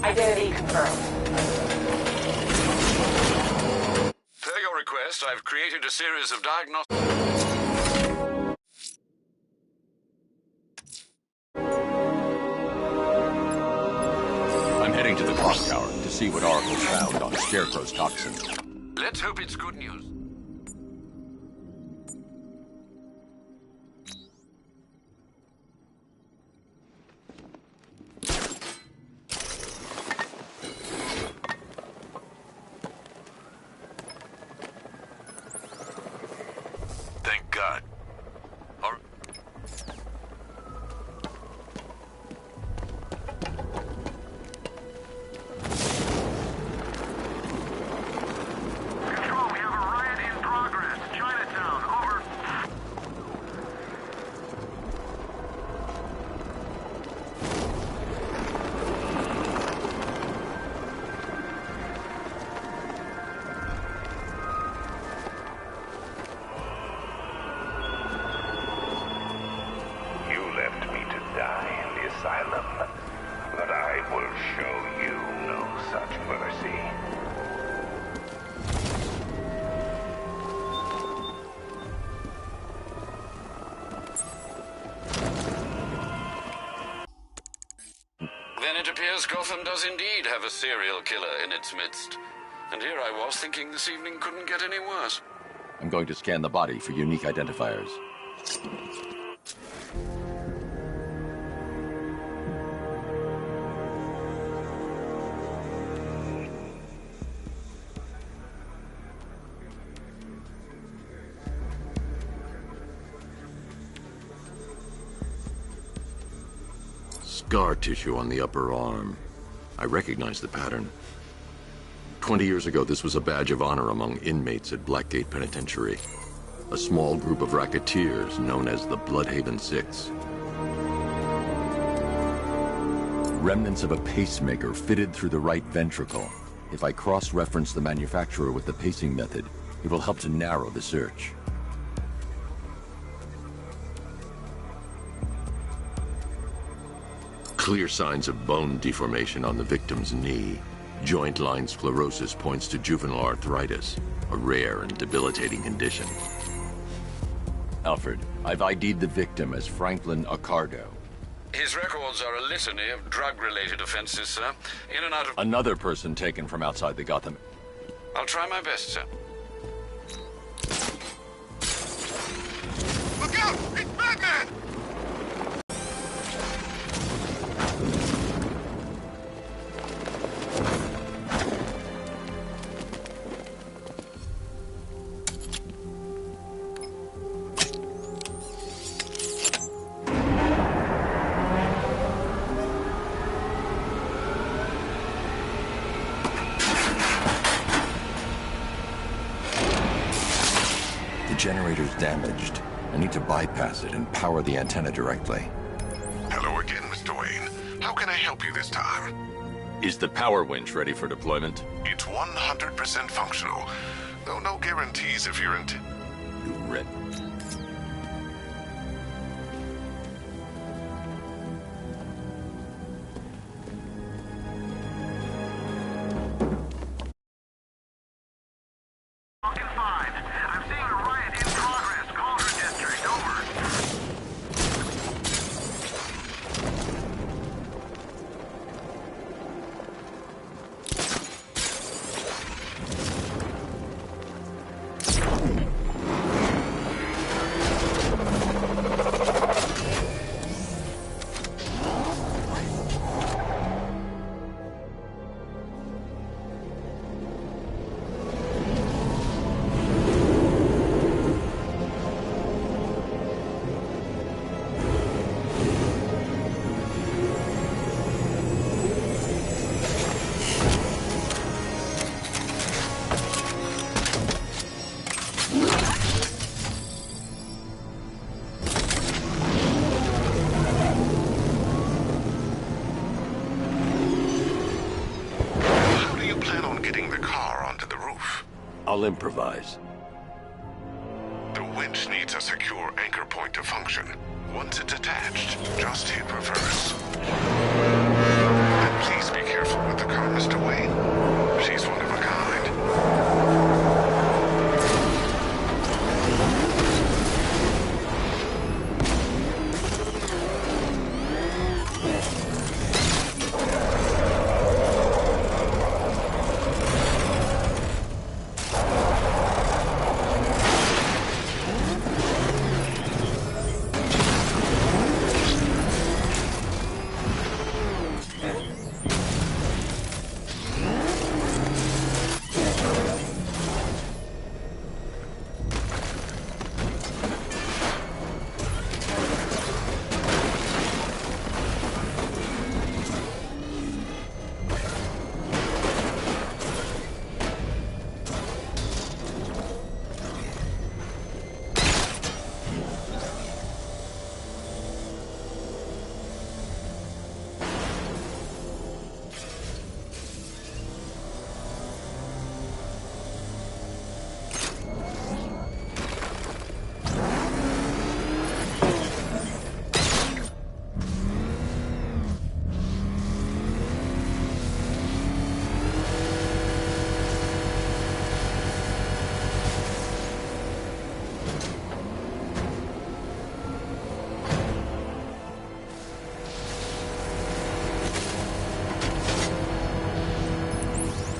Identity confirmed. Per your request, I've created a series of diagnostics. I'm heading to the clock tower to see what Oracle's found on Scarecrow's toxin. Let's hope it's good news. Thank God. But I will show you no such mercy. Then it appears Gotham does indeed have a serial killer in its midst. And here I was thinking this evening couldn't get any worse. I'm going to scan the body for unique identifiers. Scar tissue on the upper arm. I recognize the pattern. 20 years ago, this was a badge of honor among inmates at Blackgate Penitentiary. A small group of racketeers known as the Bloodhaven Six. Remnants of a pacemaker fitted through the right ventricle. If I cross-reference the manufacturer with the pacing method, it will help to narrow the search. Clear signs of bone deformation on the victim's knee. Joint line sclerosis points to juvenile arthritis, a rare and debilitating condition. Alfred, I've ID'd the victim as Franklin Accardo. His records are a litany of drug-related offenses, sir. In and out of... Another person taken from outside the Gotham. I'll try my best, sir. Look out! It's Batman! Generator's damaged. I need to bypass it and power the antenna directly. Hello again, Mr. Wayne. How can I help you this time? Is the power winch ready for deployment? It's 100% functional, though no guarantees if you're You rip. I'll improvise. The winch needs a secure anchor point to function. Once it's attached, just hit reverse. And Please be careful with the car, Mr. Wayne. She's one of a kind.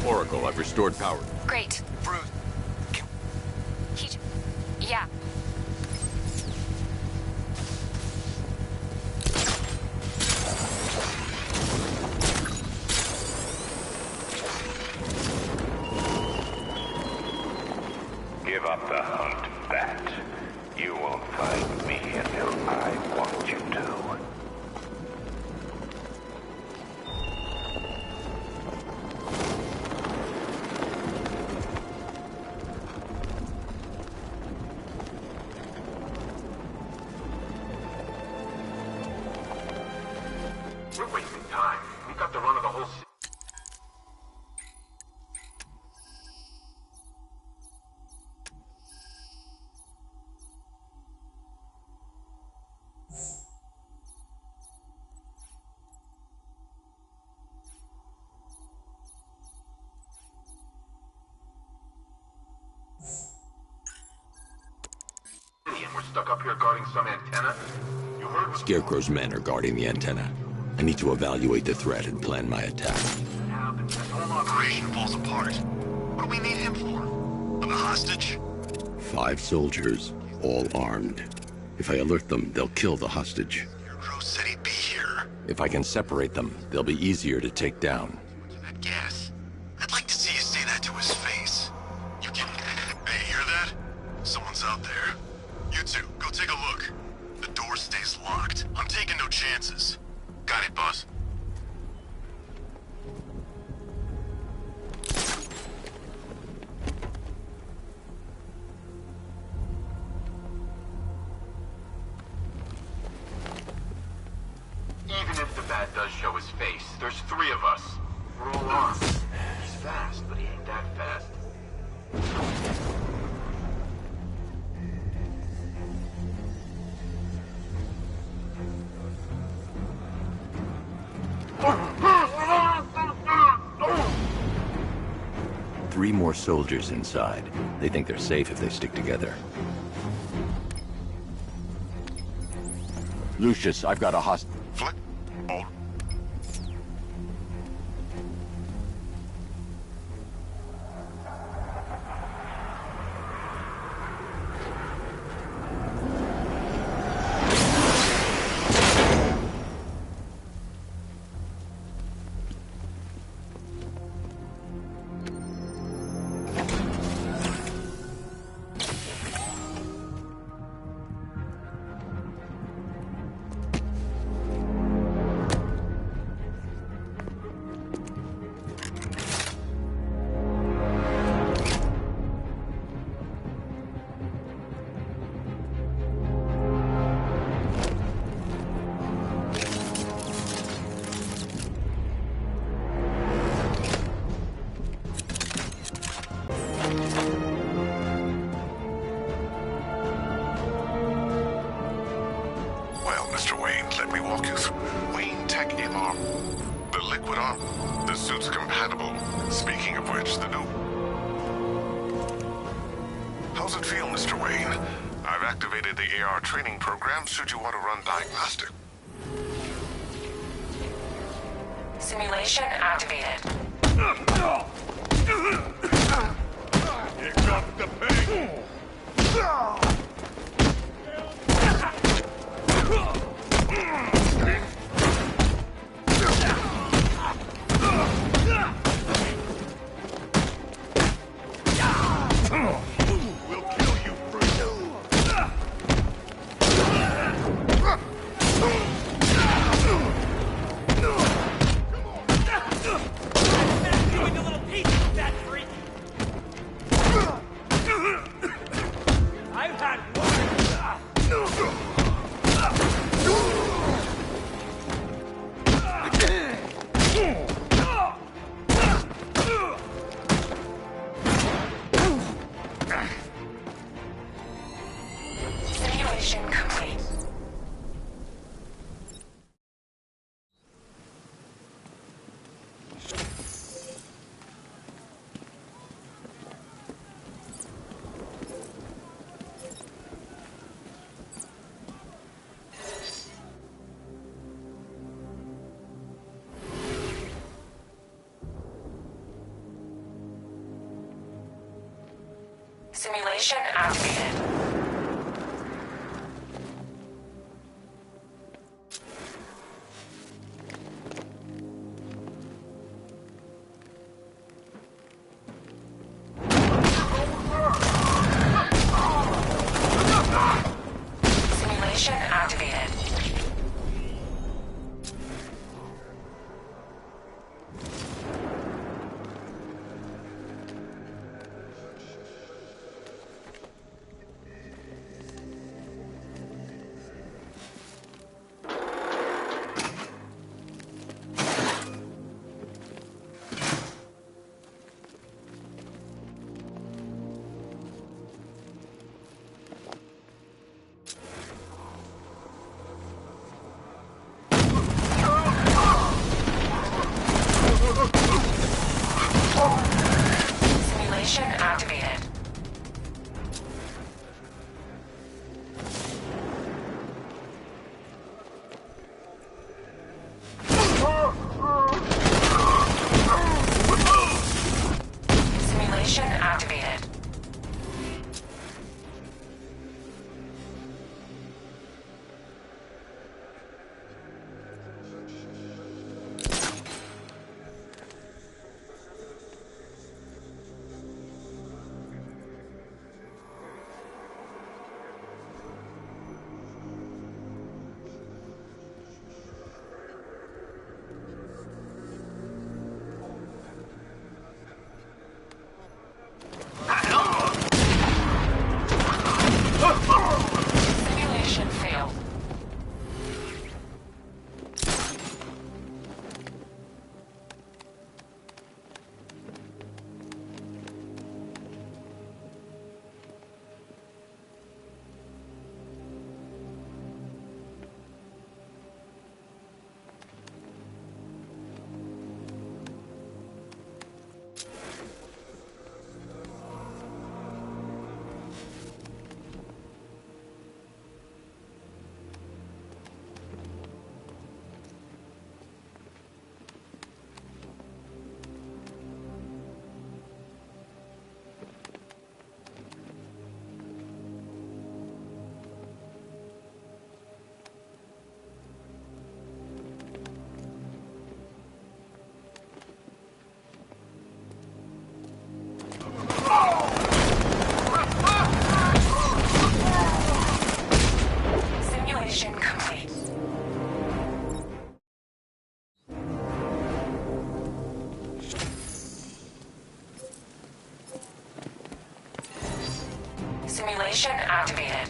Oracle, I've restored power. Great. Bruce, Yeah. Give up the hunt, Bat. You won't find me until I want you to. We're wasting time. We've got the run of the whole city. And we're stuck up here guarding some antenna. You heard what Scarecrow's men are guarding the antenna. I need to evaluate the threat and plan my attack. happened. This whole operation falls apart. What do we need him for? Of a hostage? 5 soldiers, all armed. If I alert them, they'll kill the hostage. Your crew said he'd be here. If I can separate them, they'll be easier to take down. That gas. I'd like to see you say that to his face. You can... Hey, hear that? Someone's out there. You two, go take a look. The door stays locked. I'm taking no chances. Got it, boss. Even if the bat does show his face, there's 3 of us. We're all armed. He's fast, but he ain't that fast. Three more soldiers inside. They think they're safe if they stick together. Lucius, I've got a Flick. Hold. Well, Mr. Wayne, let me walk you through. Wayne Tech Alarm. the liquid arm. The suit's compatible. Speaking of which, the new... How's it feel, Mr. Wayne? I've activated the AR training program should you want to run diagnostic. Simulation activated. Here comes the pain! We'll kill you, Bruce. Doing a little piece of that freak. I've had Simulation complete. Simulation activated. Simulation activated. Simulation activated. Simulation activated. Simulation failed. Simulation complete. Simulation activated.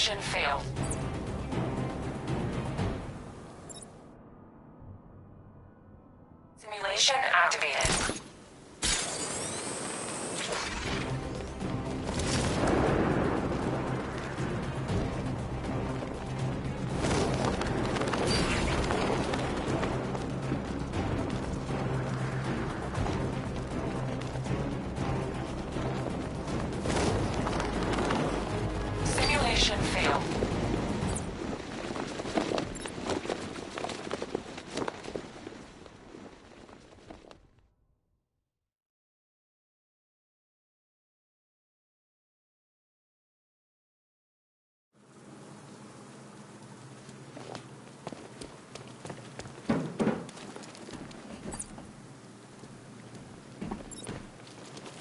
Simulation failed. Simulation activated. Simulation failed.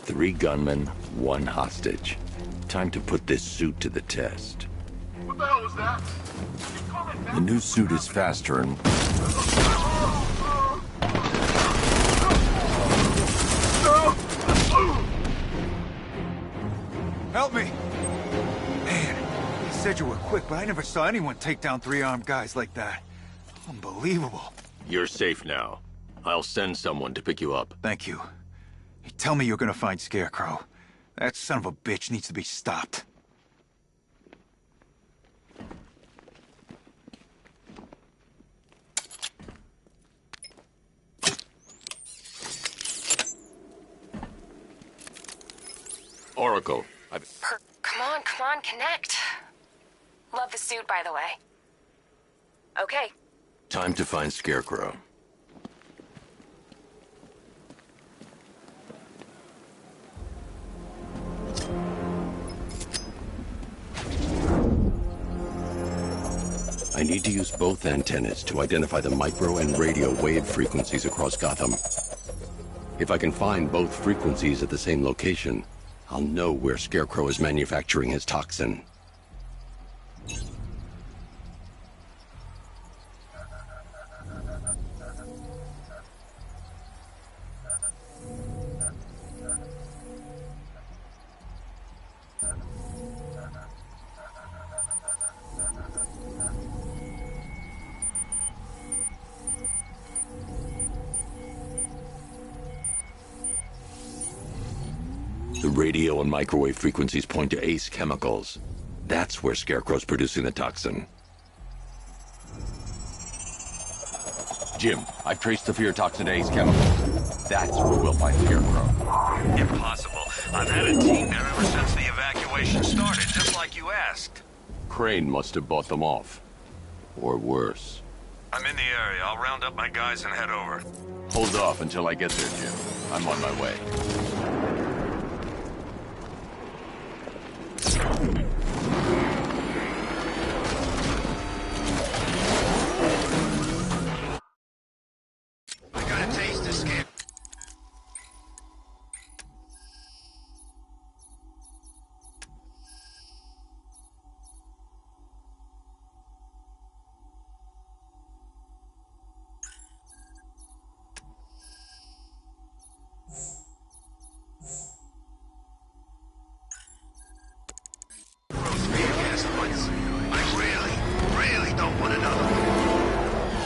Three gunmen, one hostage. Time to put this suit to the test. What the hell was that? The new suit is faster and... Help me! Man, you said you were quick, but I never saw anyone take down three armed guys like that. Unbelievable. You're safe now. I'll send someone to pick you up. Thank you. Hey, tell me you're gonna find Scarecrow. That son of a bitch needs to be stopped. Oracle, Come on, connect. Love the suit, by the way. Okay. time to find Scarecrow. I need to use both antennas to identify the micro and radio wave frequencies across Gotham. If I can find both frequencies at the same location, I'll know where Scarecrow is manufacturing his toxin. The radio and microwave frequencies point to Ace Chemicals. That's where Scarecrow's producing the toxin. Jim, I've traced the fear toxin to Ace Chemicals. That's where we'll find Scarecrow. Impossible. I've had a team there ever since the evacuation started, just like you asked. Crane must have bought them off. Or worse. I'm in the area. I'll round up my guys and head over. Hold off until I get there, Jim. I'm on my way. I got a taste of Scare. I really don't want another one.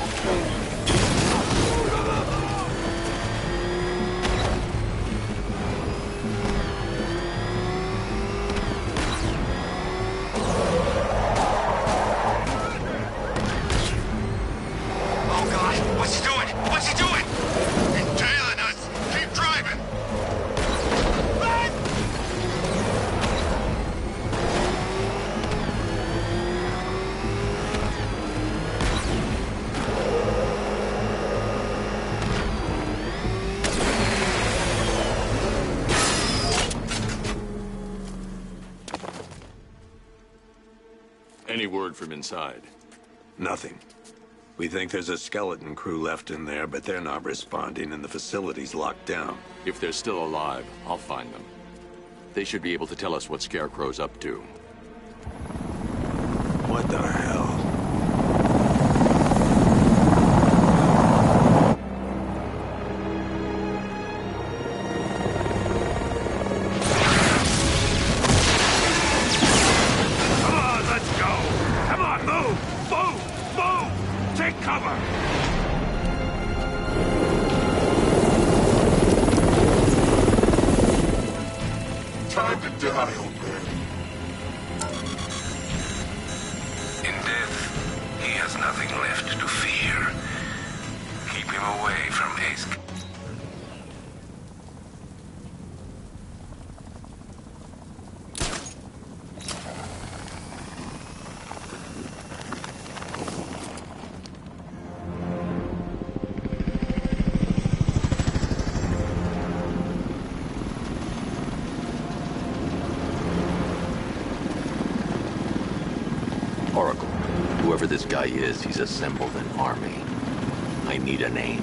Oh God, what's he doing? What's he doing? He's tailing us. Keep driving. Any word from inside? Nothing. We think there's a skeleton crew left in there, but they're not responding and the facility's locked down. If they're still alive, I'll find them. They should be able to tell us what Scarecrow's up to. What the hell? Come on, let's go! In death, he has nothing left to fear. Keep him away from Ace. Oracle, whoever this guy is, he's assembled an army. I need a name.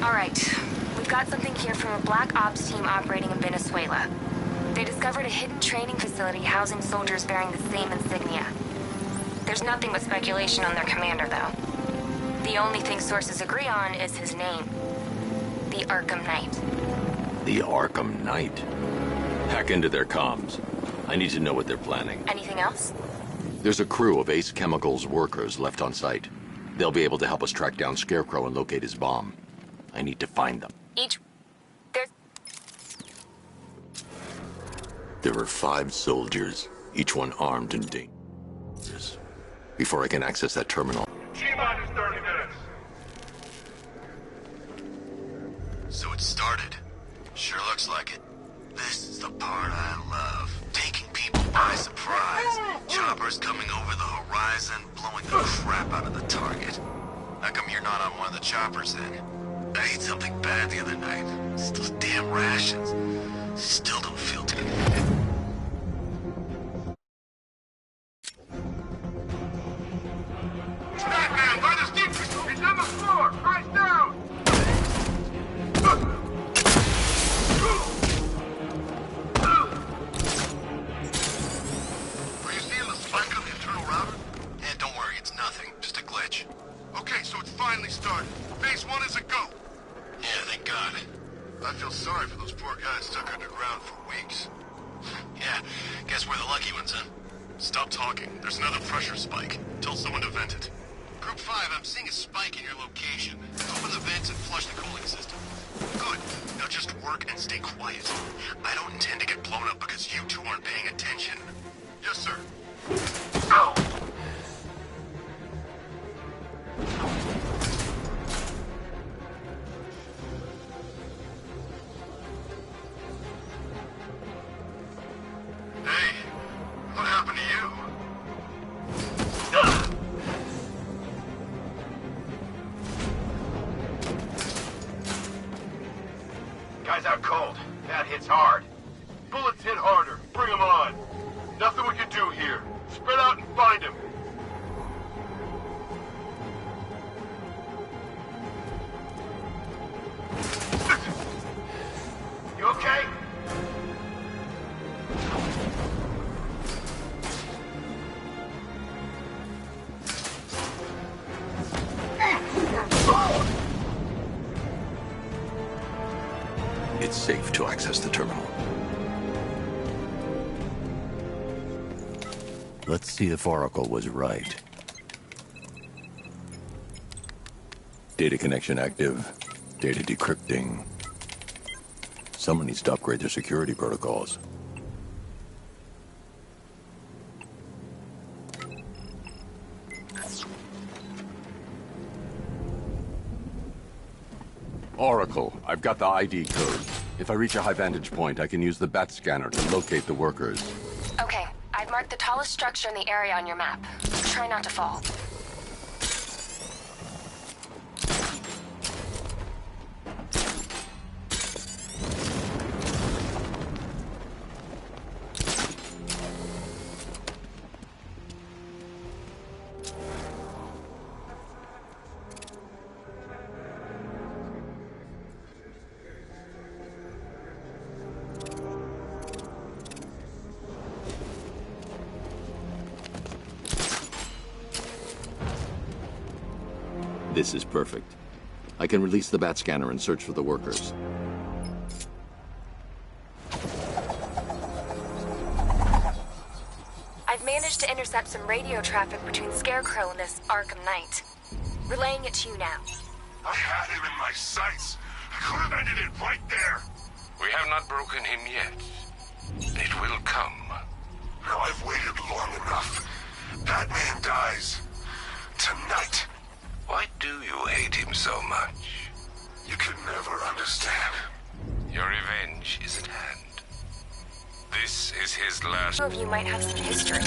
All right. We've got something here from a Black Ops team operating in Venezuela. They discovered a hidden training facility housing soldiers bearing the same insignia. There's nothing but speculation on their commander, though. The only thing sources agree on is his name. The Arkam Knight. The Arkam Knight? Hack into their comms. I need to know what they're planning. Anything else? There's a crew of Ace Chemicals workers left on site. They'll be able to help us track down Scarecrow and locate his bomb. I need to find them. There are 5 soldiers, each one armed and dangerous. Before I can access that terminal. T-minus 30 minutes. So it started. Sure looks like it. This is the part I love. Taking people by surprise. Choppers coming over the horizon, blowing the crap out of the target. How come you're not on one of the choppers then? I ate something bad the other night. It's those damn rations. Still don't feel too good. Batman, by the steam! He's on the floor! Eyes down! Are you seeing the spike on the internal router? Yeah, don't worry, it's nothing. Just a glitch. Okay, so it's finally started. Phase 1 is a go. Yeah, thank God. I feel sorry for those poor guys stuck underground for weeks. Yeah, guess we're the lucky ones, huh? Stop talking. There's another pressure spike. Tell someone to vent it. Group 5, I'm seeing a spike in your location. Open the vents and flush the cooling system. Good. Now just work and stay quiet. I don't intend to get blown up because you two aren't paying attention. Yes, sir. Go! Hey, what happened to you? Guy's out cold. That hits hard. Bullets hit harder. Bring him on. Nothing we can do here. Spread out and find him. You okay? It's safe to access the terminal. Let's see if Oracle was right. Data connection active. Data decrypting. Someone needs to upgrade their security protocols. Oracle, I've got the ID code. If I reach a high vantage point, I can use the bat scanner to locate the workers. Okay, I've marked the tallest structure in the area on your map. Try not to fall. This is perfect. I can release the bat scanner and search for the workers. I've managed to intercept some radio traffic between Scarecrow and this Arkam Knight. Relaying it to you now. I had him in my sights. I could have ended it right there. We have not broken him yet. It It will come. Now I've waited long enough. Batman dies. Tonight. Why do you hate him so much? You can never understand. Your revenge is at hand. This is his last... Some of you might have some history.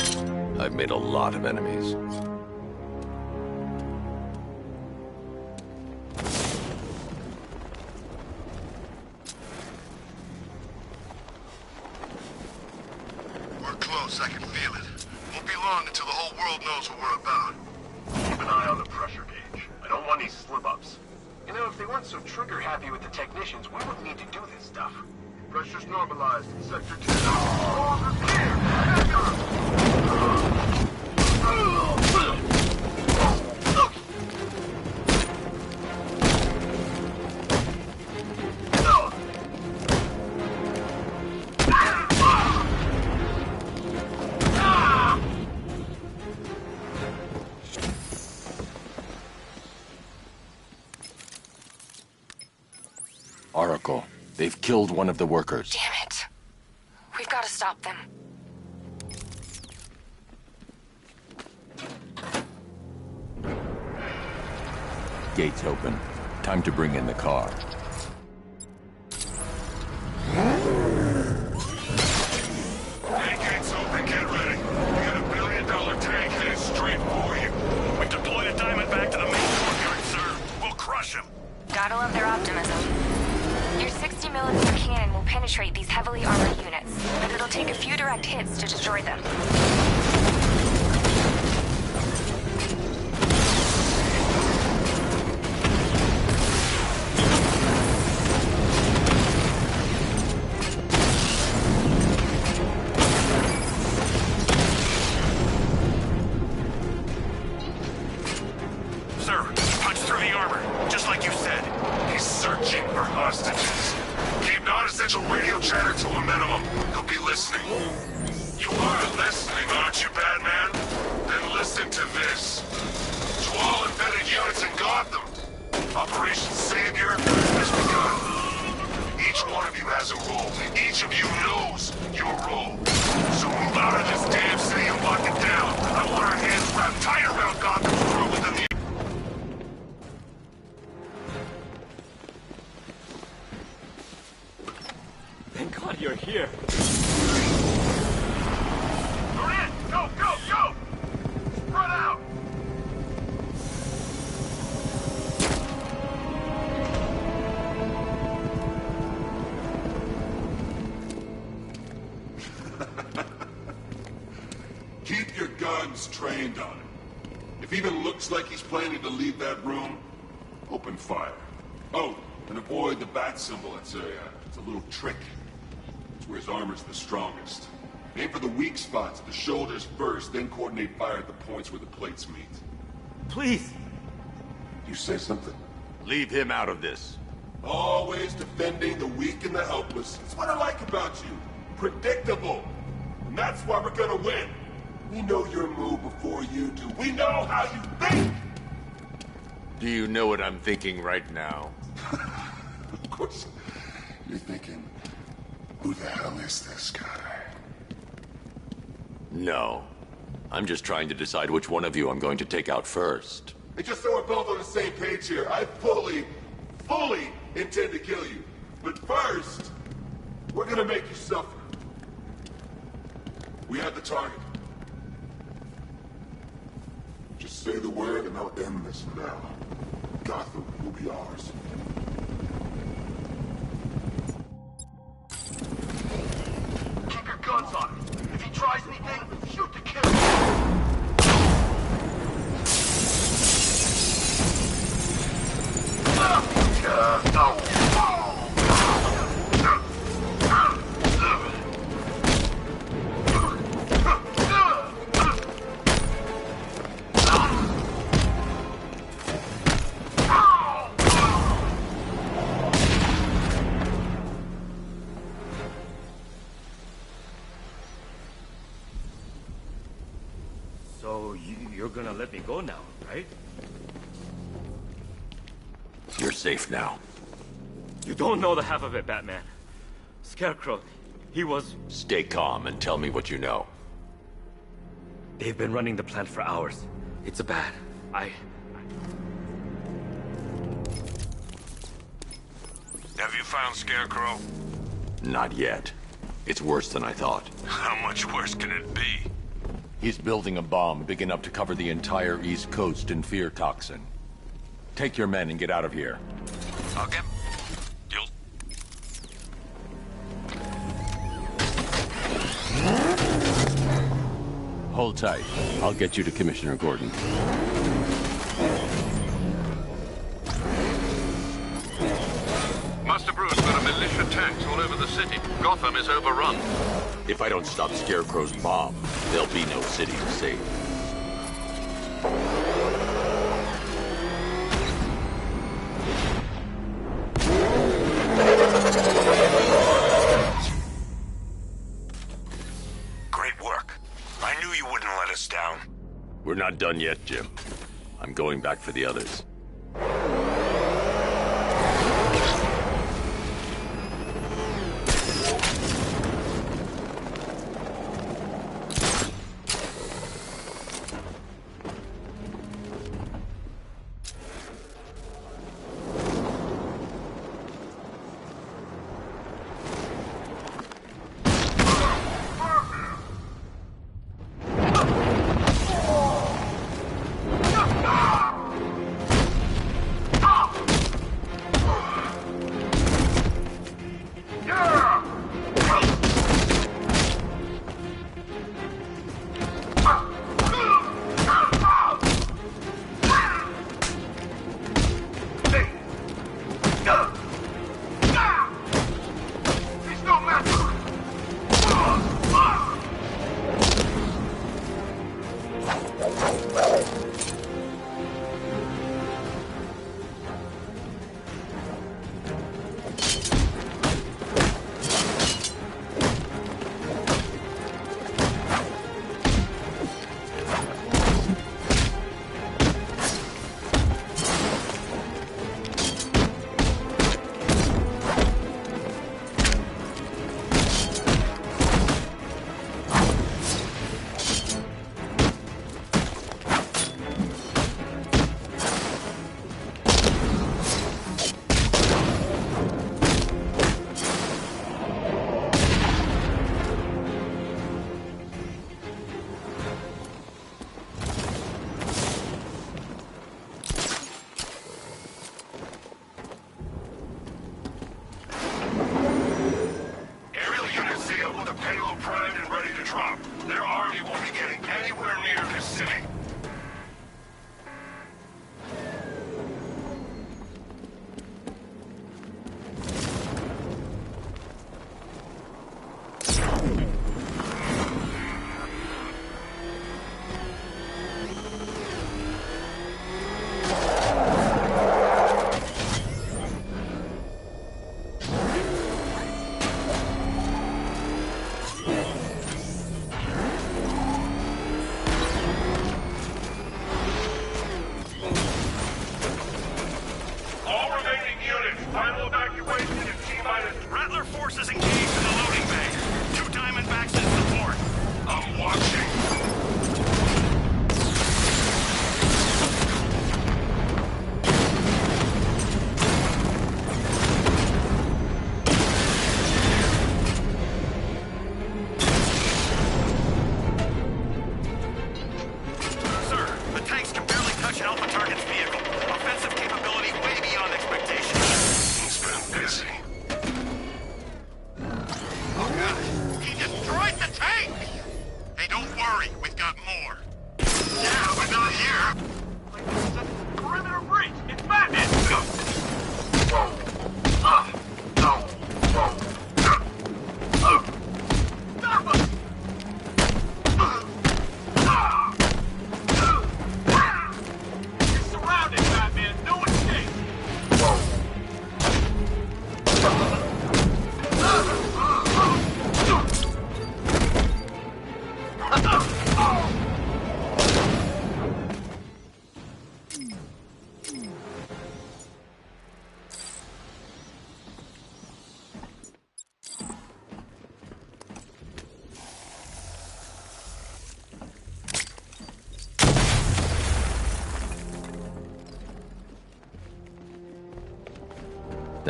I've made a lot of enemies. We're close, I can feel it. Won't be long until the whole world knows what we're about. Keep an eye on the pressure gauge. I don't want any slip-ups. You know, if they weren't so trigger-happy with the technicians, we wouldn't need to do this stuff. Pressure's normalized in Sector 2. Oh, clear! Back up! Oracle, they've killed one of the workers. Damn it. We've got to stop them. Gates open. Time to bring in the car. Tank gates open, get ready. We got $1 billion tank headed straight for you. We've deployed a Diamondback to the main courtyard, sir. We'll crush him. Gotta love their optimism. Your 60mm cannon will penetrate these heavily armored units, but it'll take a few direct hits to destroy them. Sir, punch through the armor, just like you said. He's searching for hostages. Keep non-essential radio chatter to a minimum. He'll be listening. You are listening, aren't you, Batman? Then listen to this. To all embedded units in Gotham, Operation Savior has begun. Each one of you has a role. Each of you knows your role. So move out of this damn city and lock it down. I want our hands wrapped tight around Gotham's crew within the... Thank God you're here. We're in! Go, go, go! Spread out! Keep your guns trained on him. If he even looks like he's planning to leave that room, open fire. Oh, and avoid the bat symbol. It's a little trick. It's where his armor's the strongest. Aim for the weak spots, the shoulders first, then coordinate fire at the points where the plates meet. Please. You say something? Leave him out of this. Always defending the weak and the helpless. It's what I like about you. Predictable. And that's why we're gonna win. We know your move before you do. We know how you think! Do you know what I'm thinking right now? Of course. You're thinking, who the hell is this guy? No. I'm just trying to decide which one of you I'm going to take out first. Hey, just so we're both on the same page here, I fully intend to kill you. But first, we're gonna make you suffer. We have the target. Just say the word and I'll end this now. Gotham will be ours. Keep your guns on him. If he tries anything, shoot to kill. So you're gonna let me go now, right? You're safe now. You don't know the half of it, Batman. Scarecrow, He was... Stay calm and tell me what you know. They've been running the plant for hours. It's a bad. Have you found Scarecrow? Not yet. It's worse than I thought. How much worse can it be? He's building a bomb big enough to cover the entire East Coast in fear toxin. Take your men and get out of here. I'll get... You'll... Hold tight. I'll get you to Commissioner Gordon. Master Bruce, there are militia tanks all over the city. Gotham is overrun. If I don't stop Scarecrow's bomb, there'll be no city to save. Great work. I knew you wouldn't let us down. We're not done yet, Jim. I'm going back for the others.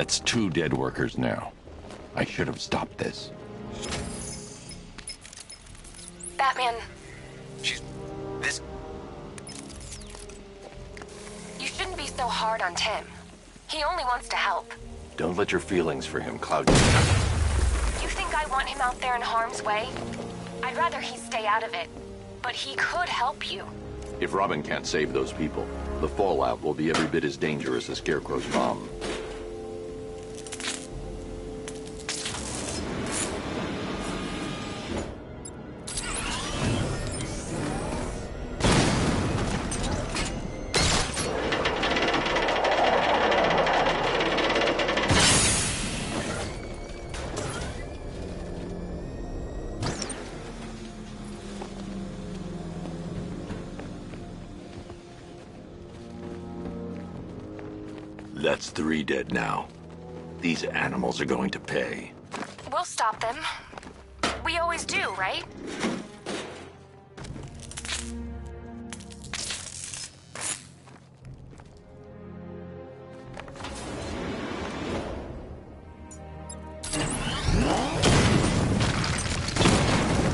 That's 2 dead workers now. I should have stopped this. Batman, This... you shouldn't be so hard on Tim. He only wants to help. Don't let your feelings for him cloud you. You think I want him out there in harm's way? I'd rather he stay out of it. But he could help you. If Robin can't save those people, the fallout will be every bit as dangerous as Scarecrow's bomb. That's 3 dead now. These animals are going to pay. We'll stop them. We always do, right?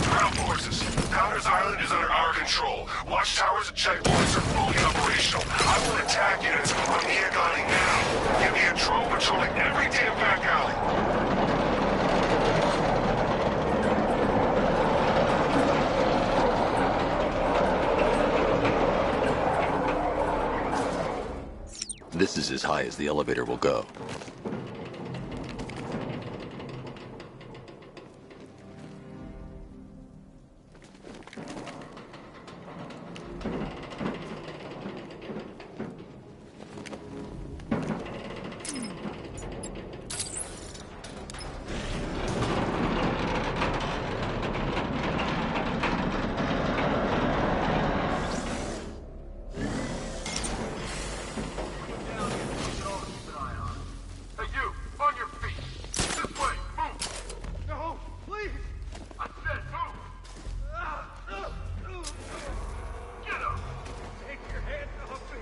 Ground forces, Powder's Island is under our control. Watchtowers and checkpoints are fully operational. I will attack units on Neogani now. Give me a drone patrolling every damn back alley. This is as high as the elevator will go. Hey, you! On your feet! This way! Move! No, please! I said move! Get up! Take your hands off me!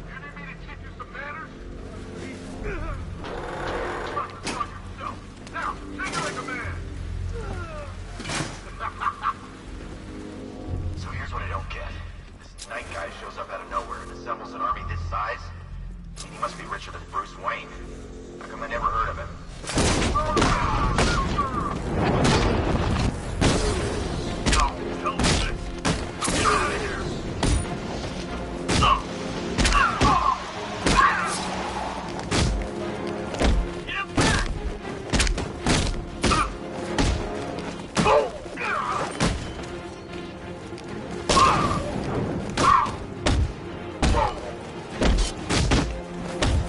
You need me to teach you some manners? Try to tell yourself! Now, take it like a man! So here's what I don't get. This Knight guy shows up out of nowhere and assembles an army this size? I mean, he must be richer than Bruce Wayne. How come I never heard of him? No, don't do this. Get out of here. Get back!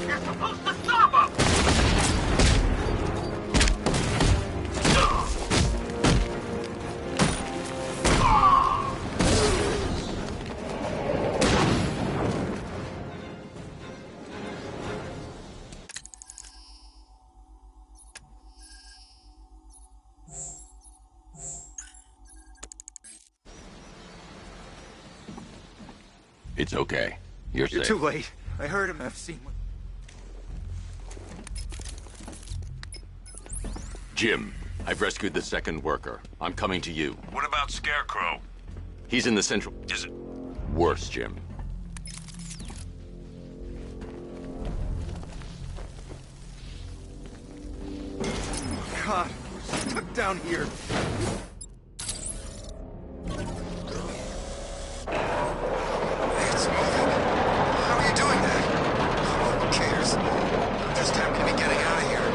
You're supposed to stop him! It's okay. You're You're safe. too late. I heard him. I've seen what... Jim, I've rescued the 2nd worker. I'm coming to you. What about Scarecrow? He's in the central... Is it... Worse, Jim. God, we're stuck down here. It's moving. How are you doing that? Oh, who cares? I'm just happy to be getting out of here.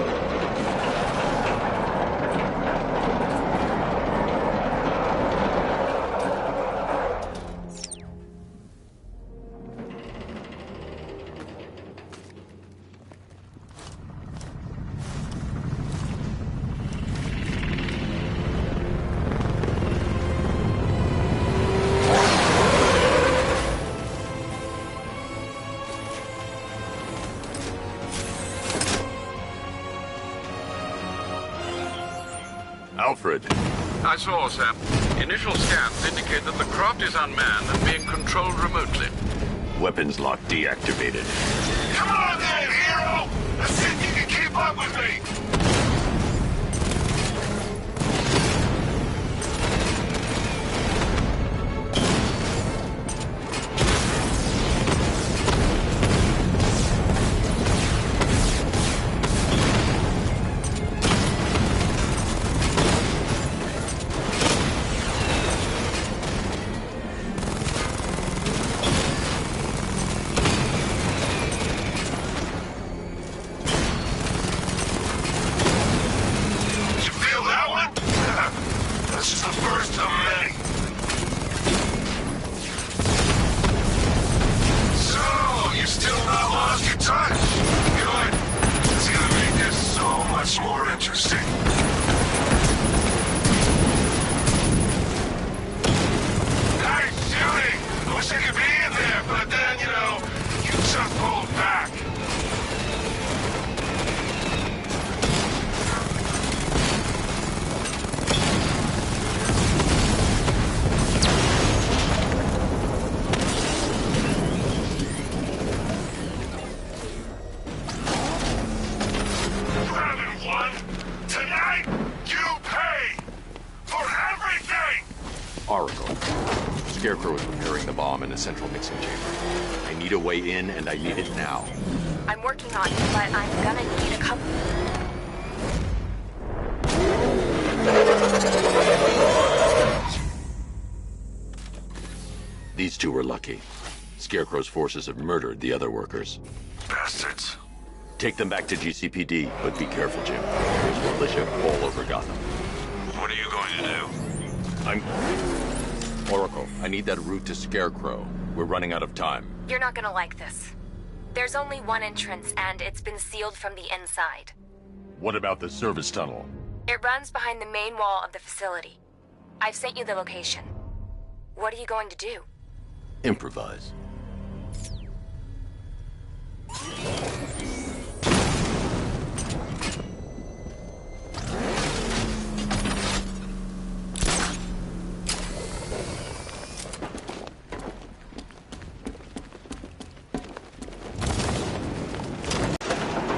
Alfred. I saw, Sam. Initial scans indicate that the craft is unmanned and being controlled remotely. Weapons lock deactivated. Scarecrow is preparing the bomb in a central mixing chamber. I need a way in, and I need it now. I'm working on it, but I'm gonna need a couple... These two were lucky. Scarecrow's forces have murdered the other workers. Bastards. Take them back to GCPD, but be careful, Jim. There's militia all over Gotham. What are you going to do? Oracle, I need that route to Scarecrow. We're running out of time. You're not gonna like this. There's only one entrance, and it's been sealed from the inside. What about the service tunnel? It runs behind the main wall of the facility. I've sent you the location. What are you going to do? Improvise.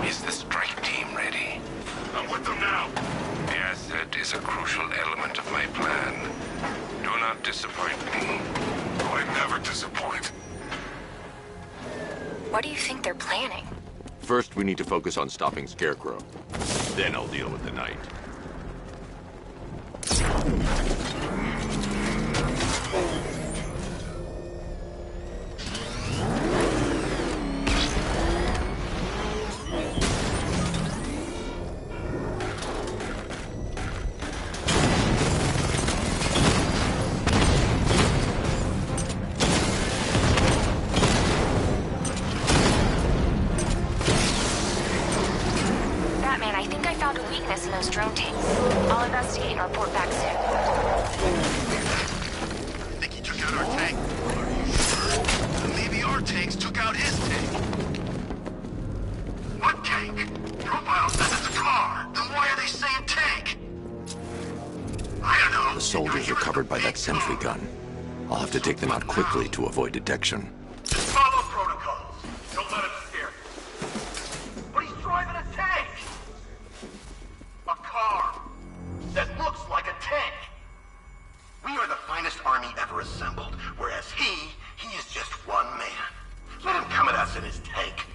Is the strike team ready? I'm with them now. The asset is a crucial element of my plan. Do not disappoint me. I never disappoint. What do you think they're planning? First, we need to focus on stopping Scarecrow. Then I'll deal with the Knight. Batman, I think I found a weakness in those drone tanks. I'll investigate and report back soon. Think he took out our tank? Are you sure? Then maybe our tanks took out his tank. What tank? Profile says it's a car. Then why are they saying tank? I don't know. The soldiers are covered by that sentry gun. I'll have to take them out quickly to avoid detection. Just follow protocols. Don't let him scare you. But he's driving a tank! A car that looks like a tank. We are the finest army ever assembled, whereas he is just one man. Let him come at us in his tank.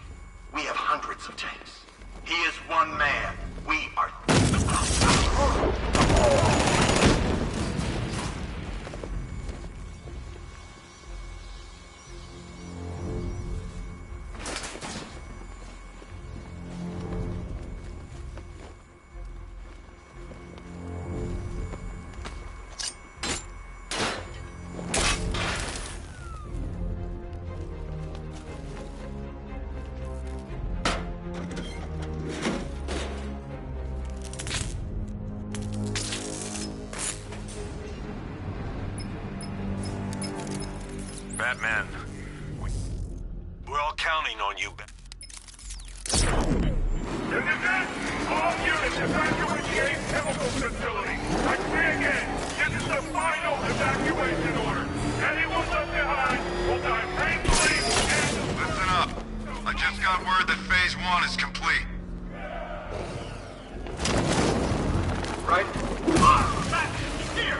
We have hundreds of tanks. He is one man. We are... Batman, we're all counting on you. This is it! All units evacuate the Ace Chemical Facility. I say again, this is the final evacuation order. Anyone left behind will die painfully and... Listen up. I just got word that Phase 1 is complete. Right? Here!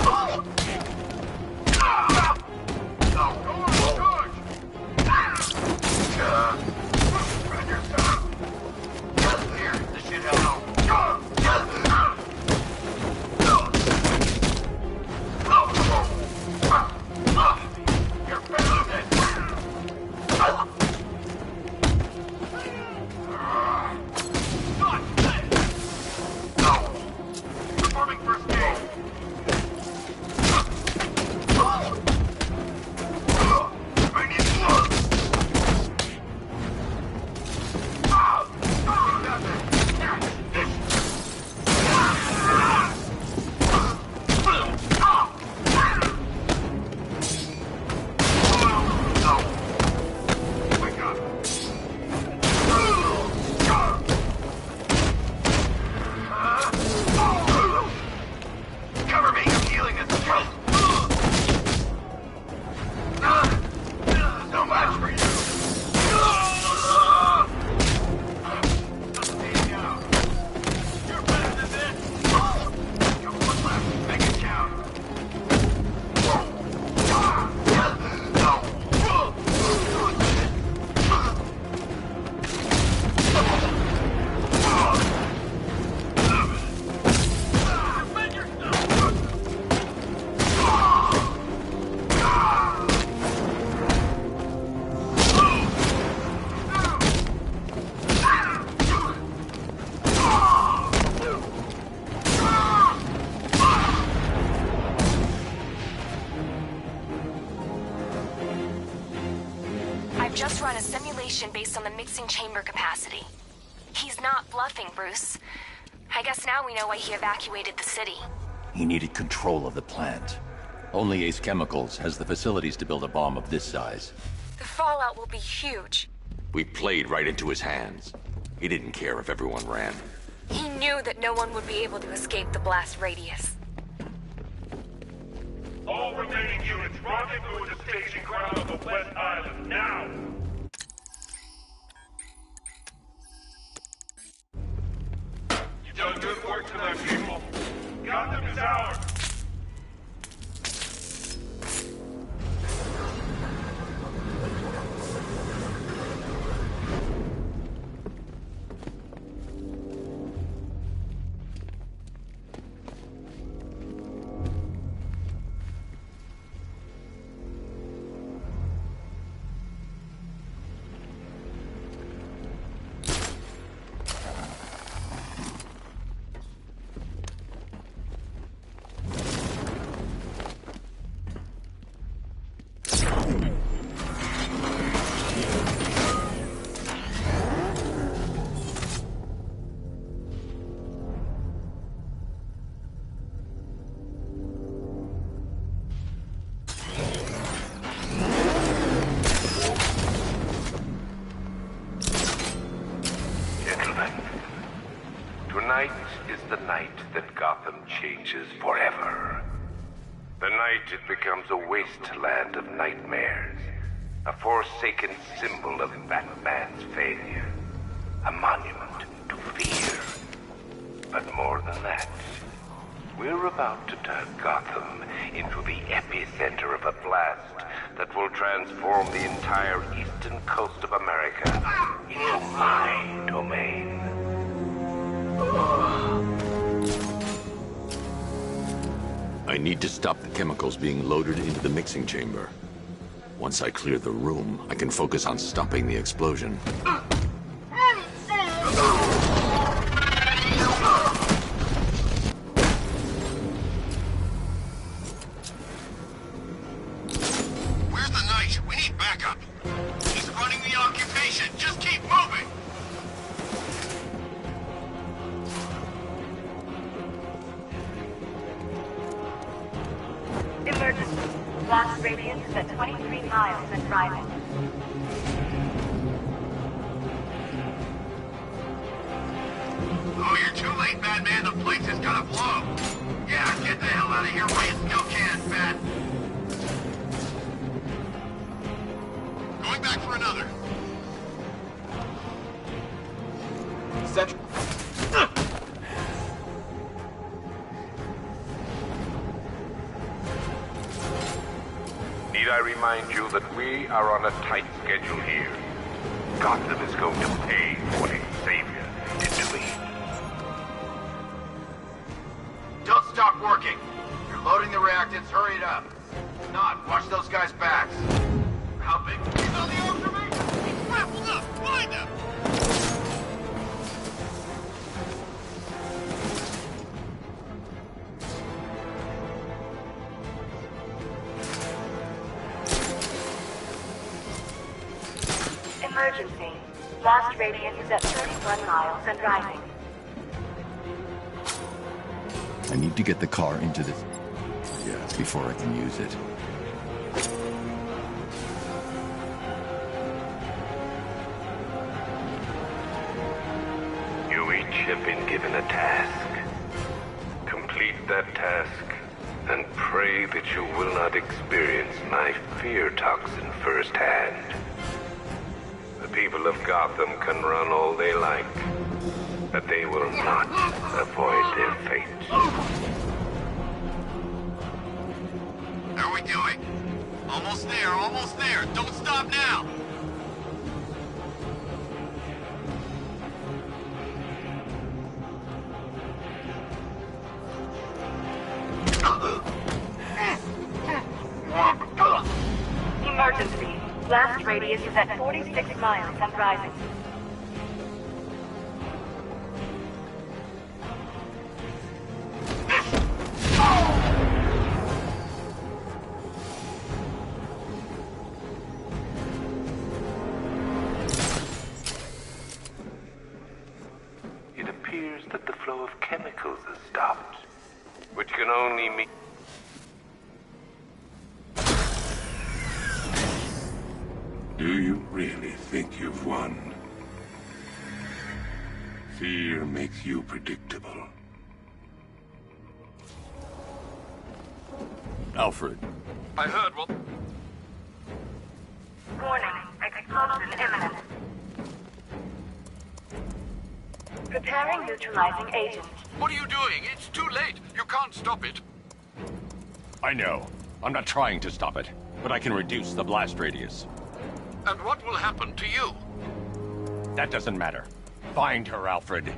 Oh radiation based on the mixing chamber capacity. He's not bluffing, Bruce. I guess now we know why he evacuated the city. He needed control of the plant. Only Ace Chemicals has the facilities to build a bomb of this size. The fallout will be huge. We played right into his hands. He didn't care if everyone ran. He knew that no one would be able to escape the blast radius. All remaining units, rendezvous at the staging ground on the West Island, now! You've done good work tonight, people. Gotham is ours! Tonight is the night that Gotham changes forever. The night it becomes a wasteland of nightmares, a forsaken symbol of Batman's failure, a monument to fear. But more than that, we're about to turn Gotham into the epicenter of a blast that will transform the entire eastern coast of America into my domain. I need to stop the chemicals being loaded into the mixing chamber. Once I clear the room, I can focus on stopping the explosion. Where's the Knight? We need backup. He's running the occupation. Just keep moving. Emergency. Blast radius is at 23 miles and rising. Oh, you're too late, Batman. The place is gonna blow. Yeah, get the hell out of here while you still can, Bat. Going back for another. Central. Need I remind you that we are on a tight schedule here? Gotham is going to pay for what a savior is doing. Don't stop working. You're loading the reactants. Hurry it up. Not, watch those guys' backs. How big? He's on the observation. He's grappled up. Find him. Emergency. Blast radius is at 31 miles and rising. I need to get the car into this... Yeah, before I can use it. You each have been given a task. Complete that task, and pray that you will not experience my fear toxin firsthand. The people of Gotham can run all they like, but they will not avoid their fate. How are we doing? Almost there, almost there. Don't stop now. Emergency. Blast radius is at 46 miles and rising. that the flow of chemicals has stopped, which can only mean... Do you really think you've won? Fear makes you predictable. Alfred. I heard what... Warning, explosion imminent. Preparing neutralizing agent. What are you doing? It's too late. You can't stop it. I know. I'm not trying to stop it, but I can reduce the blast radius. And what will happen to you? That doesn't matter. Find her, Alfred.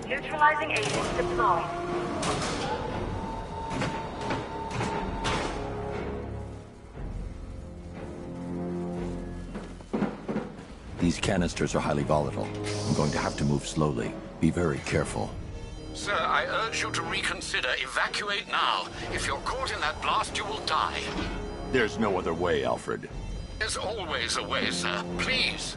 Neutralizing agent deployed. These canisters are highly volatile. I'm going to have to move slowly. Be very careful. Sir, I urge you to reconsider. Evacuate now. If you're caught in that blast, you will die. There's no other way, Alfred. There's always a way, sir. Please.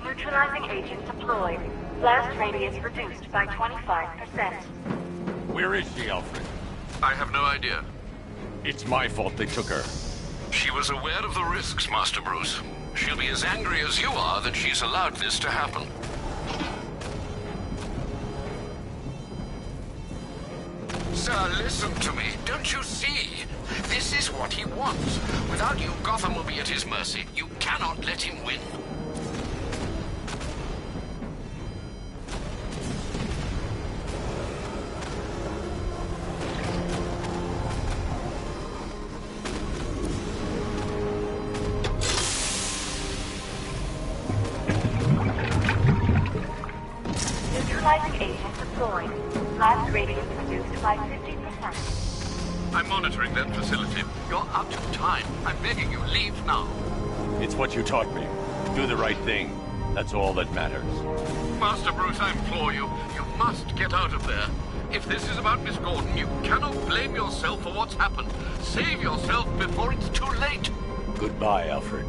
Neutralizing agent deployed. Blast radius reduced by 25%. Where is she, Alfred? I have no idea. It's my fault they took her. She was aware of the risks, Master Bruce. She'll be as angry as you are that she's allowed this to happen. Sir, listen to me. Don't you see? This is what he wants. Without you, Gotham will be at his mercy. You cannot let him win. Neutralizing agent deployed. Blast radius reduced by 50%. I'm monitoring that facility. You're out of time. I'm begging you, leave now. It's what you taught me. Do the right thing. That's all that matters. Master Bruce, I implore you. You must get out of there. If this is about Miss Gordon, you cannot blame yourself for what's happened. Save yourself before it's too late. Goodbye, Alfred.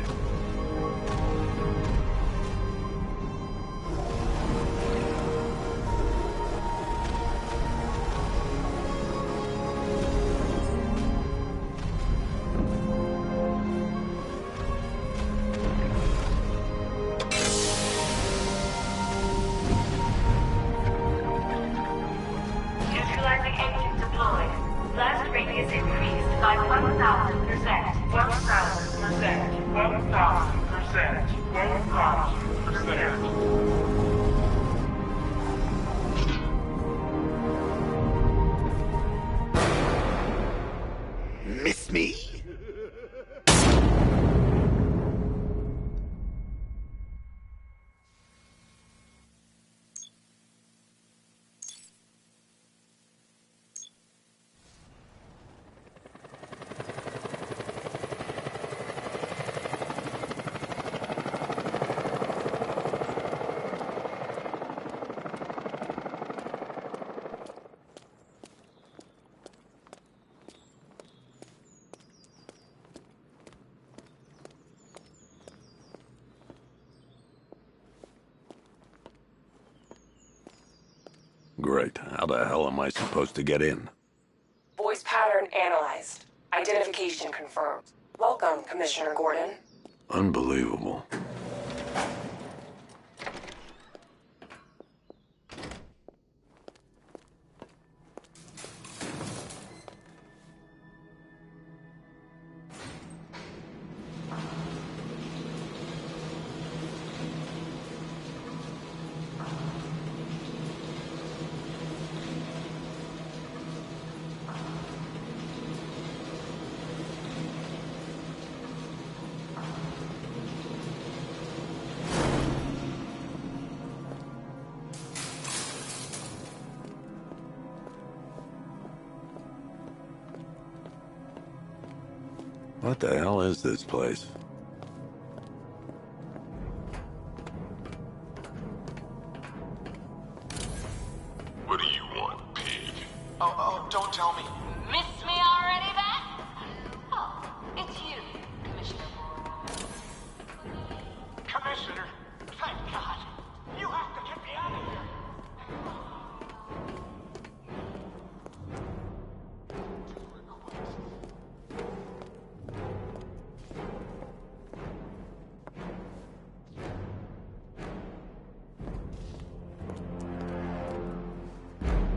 Neutralizing agent deployed. Blast radius increased by 1,000%. 1,000%. 1,000%. 1,000%. Miss me? Great. How the hell am I supposed to get in? Voice pattern analyzed. Identification confirmed. Welcome, Commissioner Gordon. Unbelievable. What the hell is this place? What do you want, pig? Oh, don't tell me. Miss me already, then? Oh, it's you, Commissioner. Commissioner, thank God. You have to get me out of here.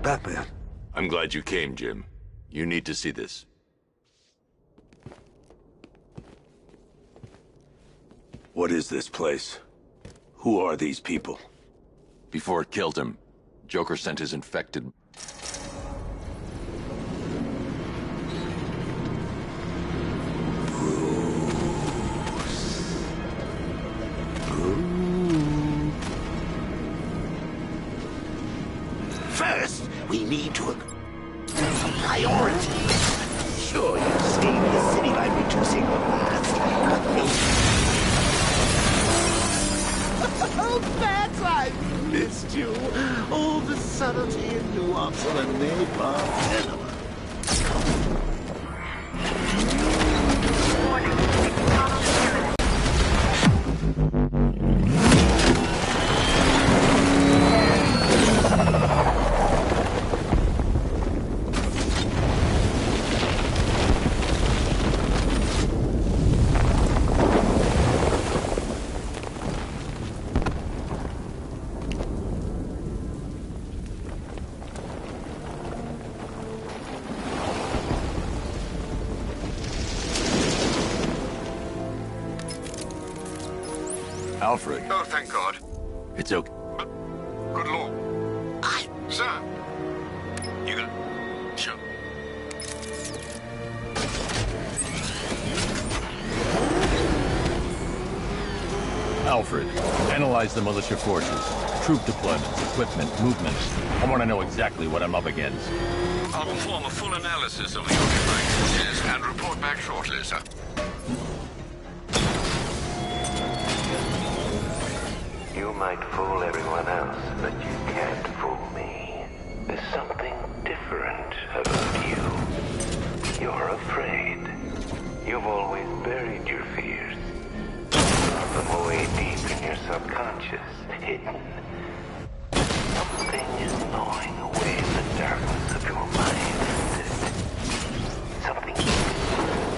Batman. I'm glad you came, Jim. You need to see this. What is this place? Who are these people? Before it killed him, Joker sent his infected... First, we need to... priority. Sure, you saved the city by reducing the mass, Oh, Bats, I missed you. All the subtlety and nuance of a napalm cinema. Alfred. Oh, thank God. It's okay. Good Lord. Sir. You gonna... Sure. Alfred, analyze the militia forces, troop deployments, equipment, movements. I want to know exactly what I'm up against. I'll perform a full analysis of the occupiers and report back shortly, sir. You might fool everyone else, but you can't fool me. There's something different about you. You're afraid. You've always buried your fears. From way deep in your subconscious, hidden. Something is gnawing away in the darkness of your mind. Something you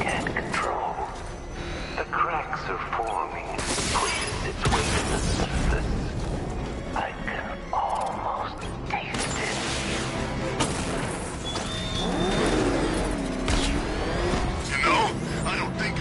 can't control. The cracks are forming, pushes its way to the surface. I can almost taste it. You know, I don't think...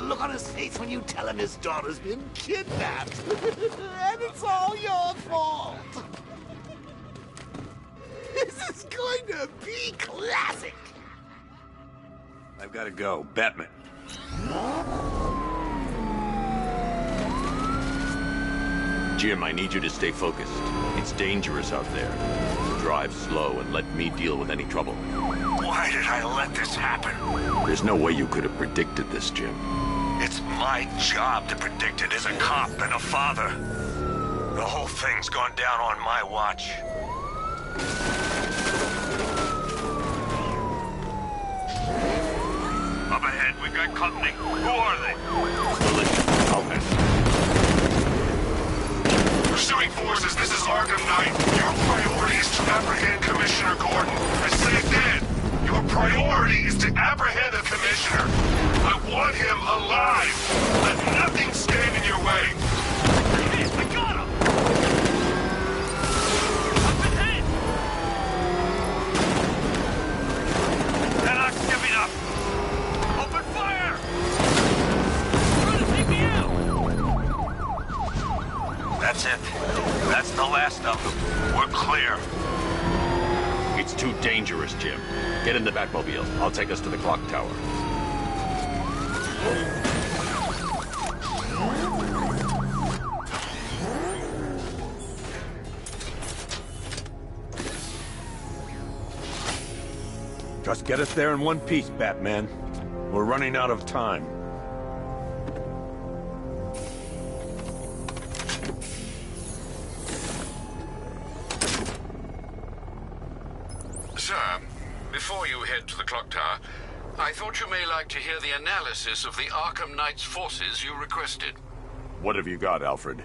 Look on his face when you tell him his daughter's been kidnapped. And it's all your fault. This is going to be classic. I've got to go. Batman. Jim, I need you to stay focused. It's dangerous out there. Drive slow and let me deal with any trouble. Why did I let this happen? There's no way you could have predicted this, Jim. It's my job to predict it as a cop and a father. The whole thing's gone down on my watch. Up ahead, we've got company. Who are they? Pursuing forces, this is Arkam Knight. Your priority is to apprehend Commissioner Gordon. I say again, your priority is to apprehend the Commissioner. I want him alive. Let nothing stand in your way. Hey, I got him! Up ahead! They're not giving up. Open fire! Trying to take me out! That's it. That's the last of them. Dangerous, Jim. Get in the Batmobile. I'll take us to the clock tower. Just get us there in one piece, Batman. We're running out of time. Sir, before you head to the clock tower, I thought you may like to hear the analysis of the Arkam Knight's forces you requested. What have you got, Alfred?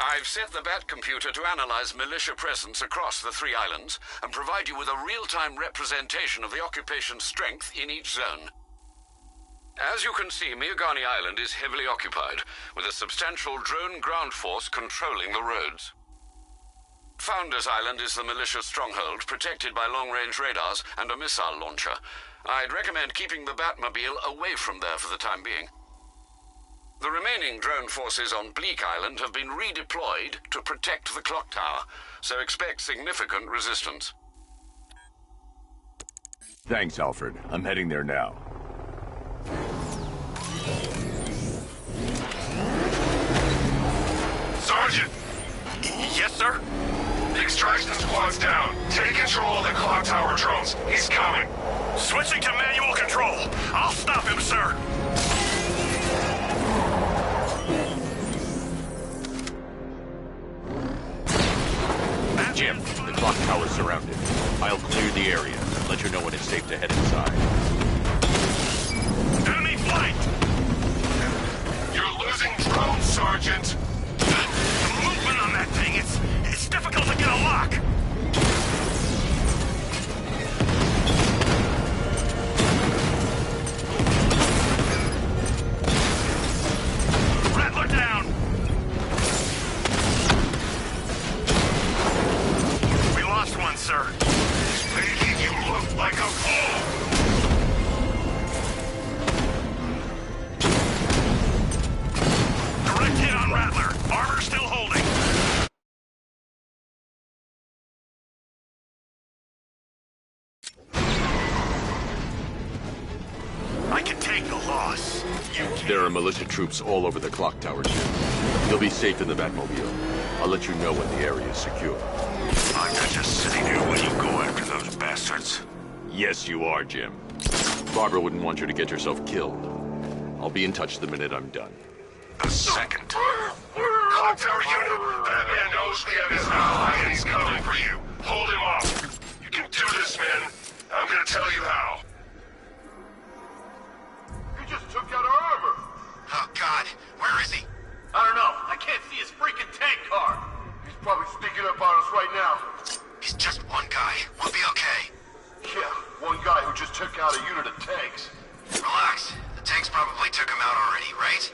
I've set the Bat computer to analyze militia presence across the 3 islands and provide you with a real-time representation of the occupation's strength in each zone. As you can see, Miagani Island is heavily occupied, with a substantial drone ground force controlling the roads. Founders Island is the militia stronghold, protected by long-range radars and a missile launcher. I'd recommend keeping the Batmobile away from there for the time being. The remaining drone forces on Bleak Island have been redeployed to protect the clock tower, so expect significant resistance. Thanks, Alfred. I'm heading there now. Sergeant! Yes, sir? The extraction squad's down. Take control of the clock tower drones. He's coming. Switching to manual control. I'll stop him, sir. Jim, the clock tower's surrounded. I'll clear the area and let you know when it's safe to head inside. Enemy flight! You're losing drones, Sergeant. The movement on that thing, it's difficult to get a lock. Rattler down! We lost one, sir. Making you look like a fool! Direct hit on Rattler. Armor still holding. I can take the loss. There are militia troops all over the clock tower, Jim. You'll be safe in the Batmobile. I'll let you know when the area is secure. I'm not just sitting here when you go after those bastards. Yes, you are, Jim. Barbara wouldn't want you to get yourself killed. I'll be in touch the minute I'm done. The second. Clock tower unit, Batman knows we have his ally and he's coming for you. Hold him off. You can do this, man. I'm gonna tell you how. He just took out our armor. Oh, God. Where is he? I don't know. I can't see his freaking tank car. He's probably sneaking up on us right now. He's just one guy. We'll be okay. Yeah, one guy who just took out a unit of tanks. Relax. The tanks probably took him out already, right?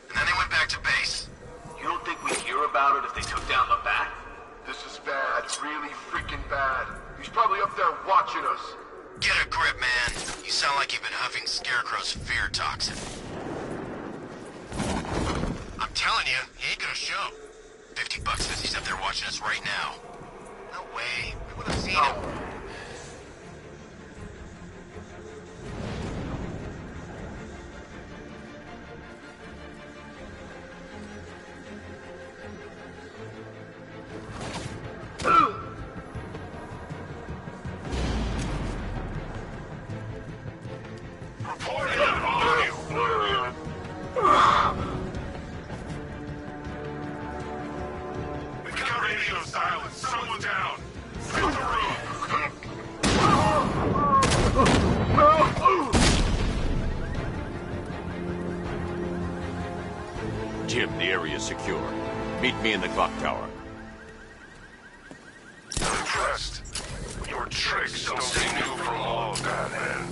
And then they went back to base. You don't think we'd hear about it if they took down the Bat? This is bad. Really freaking bad. He's probably up there watching us. Get a grip, man. You sound like you've been huffing Scarecrow's fear toxin. I'm telling you, he ain't gonna show. $50 says he's up there watching us right now. No way. We would have seen him. Reporting on you. We've got radio silence. Someone down. Fill the room. Jim, the area is secure. Meet me in the clock tower. I'm impressed. Your tricks don't seem new for long, Batman.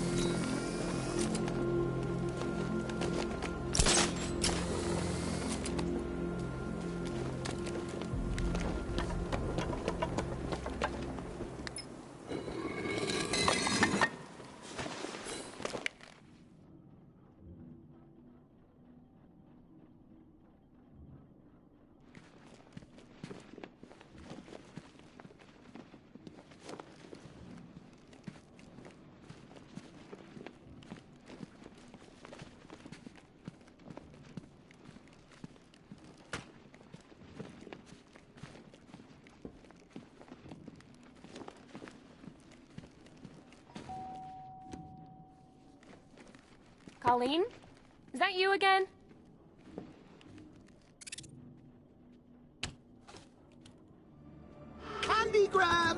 Colleen? Is that you again? Candygram!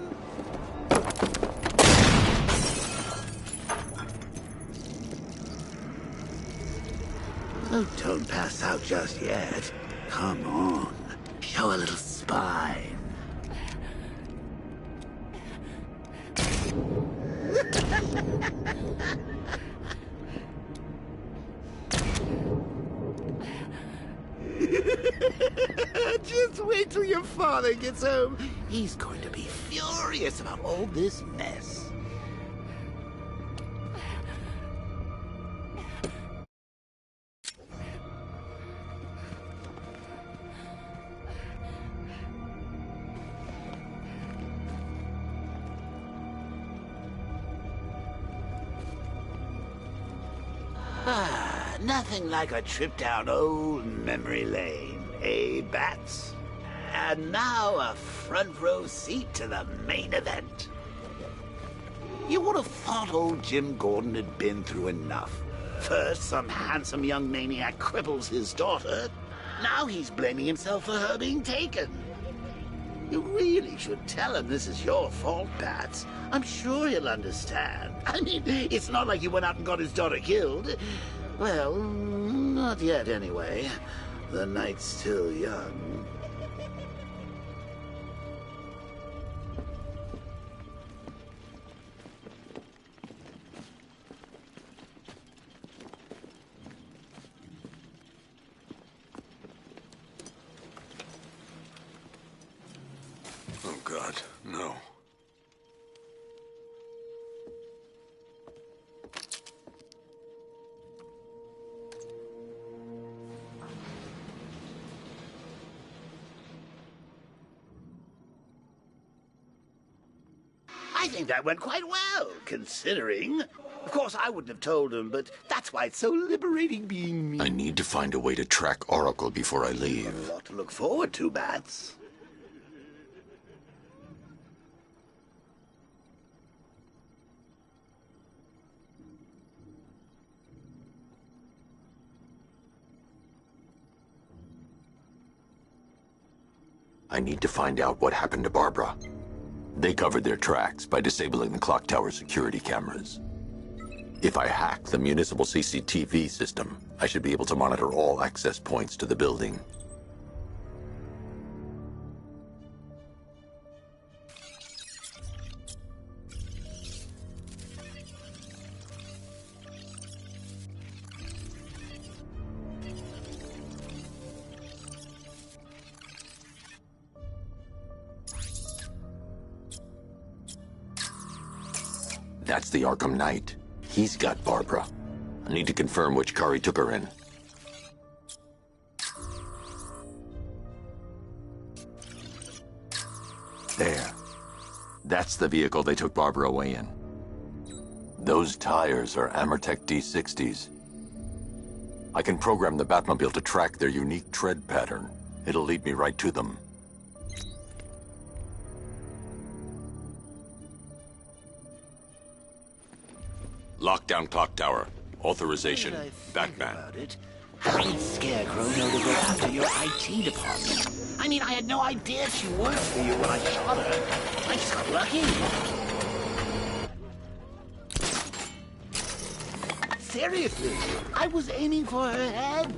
Oh, don't pass out just yet. Come on. Show a little spine. Just wait till your father gets home. He's going to be furious about all this mess. Nothing like a trip down old memory lane, eh, Bats? And now a front row seat to the main event. You would have thought old Jim Gordon had been through enough. First, some handsome young maniac cripples his daughter. Now he's blaming himself for her being taken. You really should tell him this is your fault, Bats. I'm sure he'll understand. I mean, it's not like you went out and got his daughter killed. Well, not yet anyway. The night's still young. Oh, God, no. I think that went quite well, considering. Of course, I wouldn't have told him, but that's why it's so liberating being me. I need to find a way to track Oracle before I leave. A lot to look forward to, Bats. I need to find out what happened to Barbara. They covered their tracks by disabling the clock tower security cameras. If I hack the municipal CCTV system, I should be able to monitor all access points to the building. That's the Arkam Knight. He's got Barbara. I need to confirm which car he took her in. There. That's the vehicle they took Barbara away in. Those tires are Amertech D60s. I can program the Batmobile to track their unique tread pattern. It'll lead me right to them. Lockdown clock tower. Authorization. Batman. How did Scarecrow know to go after your IT department? I mean, I had no idea she worked for you when I shot her. I just got lucky. Seriously, I was aiming for her head.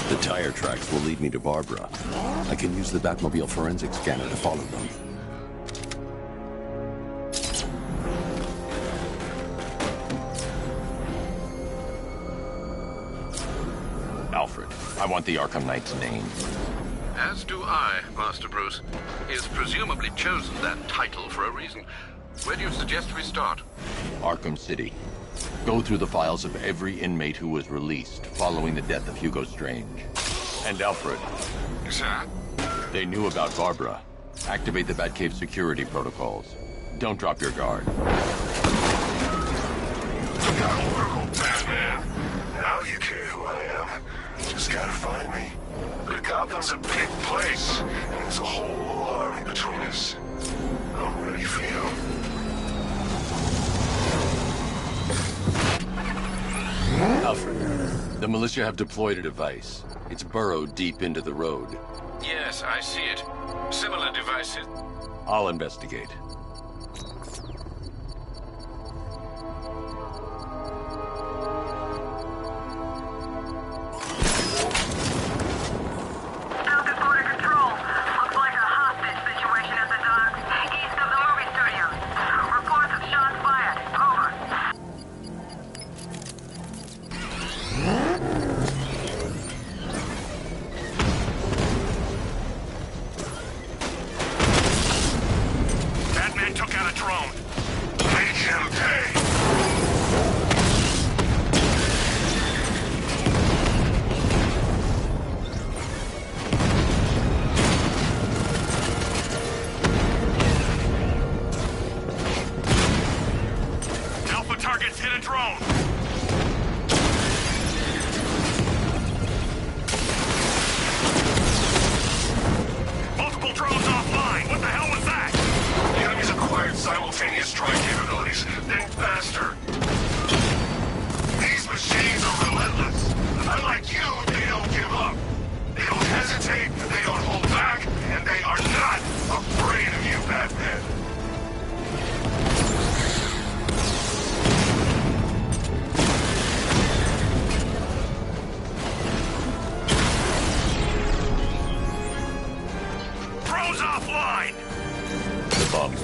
The tire tracks will lead me to Barbara. I can use the Batmobile forensic scanner to follow them. Alfred, I want the Arkam Knight's name. As do I, Master Bruce. He has presumably chosen that title for a reason. Where do you suggest we start? Arkham City. Go through the files of every inmate who was released following the death of Hugo Strange. And Alfred. Sir? They knew about Barbara. Activate the Batcave security protocols. Don't drop your guard. Batman, now you care who I am. You just gotta find me. But Gotham's a big place, and there's a whole army between us. I'm ready for you. Alfred, the militia have deployed a device. It's burrowed deep into the road. Yes, I see it. Similar devices. I'll investigate.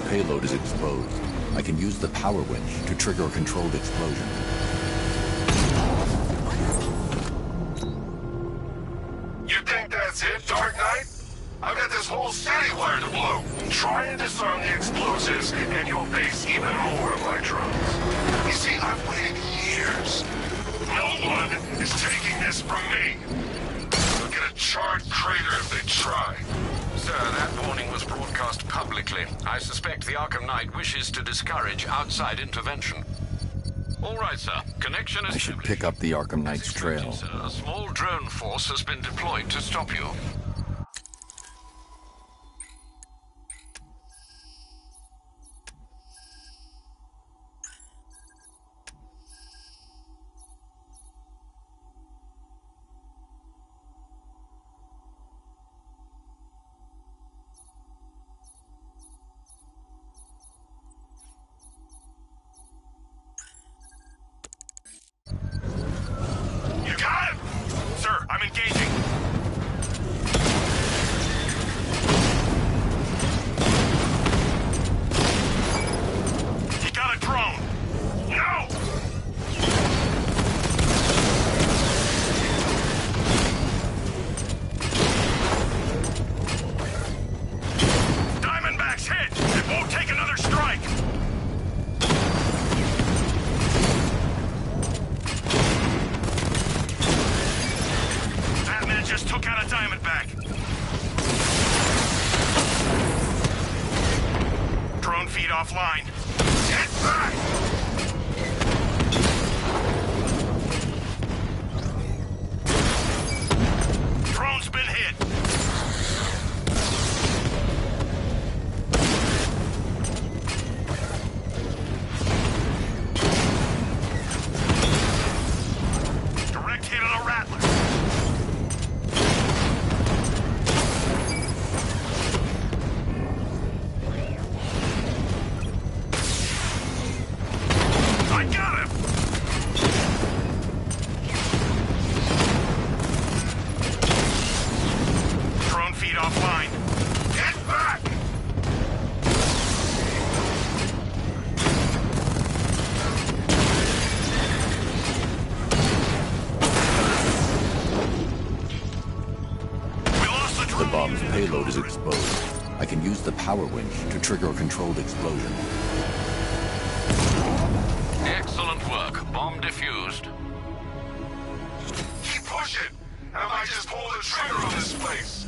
Payload is exposed. I can use the power winch to trigger a controlled explosion. You think that's it, Dark Knight? I've got this whole city wired to blow. Try and disarm the explosives, and you'll face even more of my drones. You see, I've waited years. No one is taking this from me. They'll get a charred crater if they try. Sir, that warning was broadcast publicly. I suspect the Arkam Knight wishes to discourage outside intervention. All right, sir. Connection is... I should pick up the Arkam Knight's trail. Sir, a small drone force has been deployed to stop you. Offline. Get back! Drone's been hit. Direct hit on a Rattler. Payload is exposed. I can use the power winch to trigger a controlled explosion. Excellent work. Bomb defused. Keep pushing! I might just pull the trigger on this place!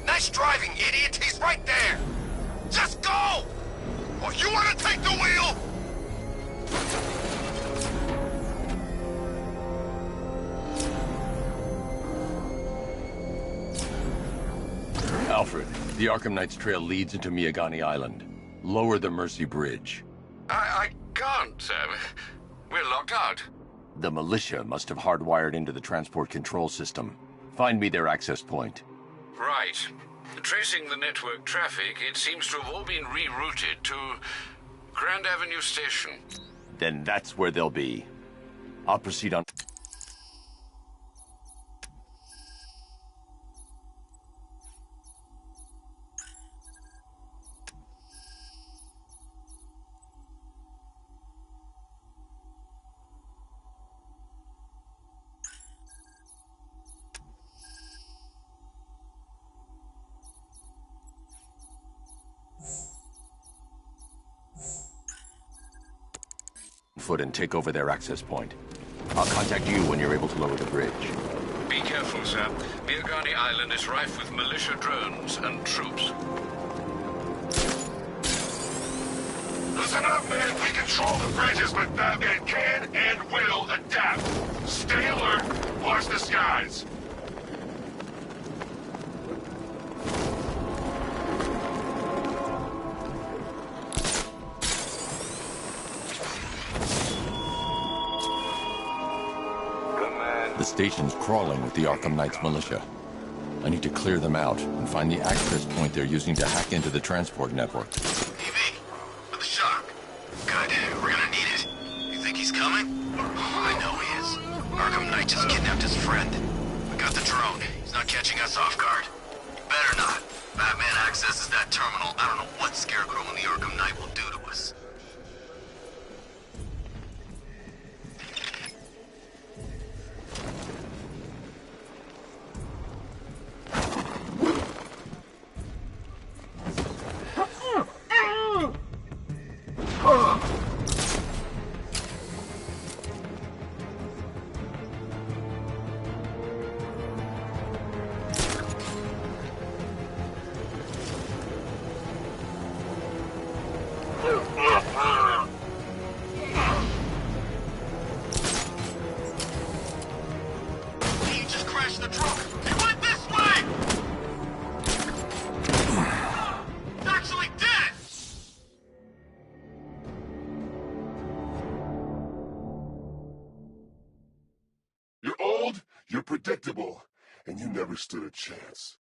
Nice driving, idiot! He's right there! Just go! Or you want to take the wheel? Alfred, the Arkam Knight's trail leads into Miyagani Island. Lower the Mercy Bridge. I can't, sir. We're locked out. The militia must have hardwired into the transport control system. Find me their access point. Right. Tracing the network traffic, it seems to have all been rerouted to Grand Avenue Station. Then that's where they'll be. I'll proceed on... foot and take over their access point. I'll contact you when you're able to lower the bridge. Be careful, sir. Miyagani Island is rife with militia drones and troops. Listen up, man. We control the bridges, but Batman can and will adapt. Stay alert. Watch the skies. The station's crawling with the Arkam Knight's militia. I need to clear them out and find the access point they're using to hack into the transport network. TV, with the shock. Good, we're gonna need it. You think he's coming? I know he is. Arkam Knight just kidnapped his friend. We got the drone. He's not catching us off guard. He better not. Batman accesses that terminal. I don't know what Scarecrow and the Arkam Knight will do to us. You're old, you're predictable, and you never stood a chance.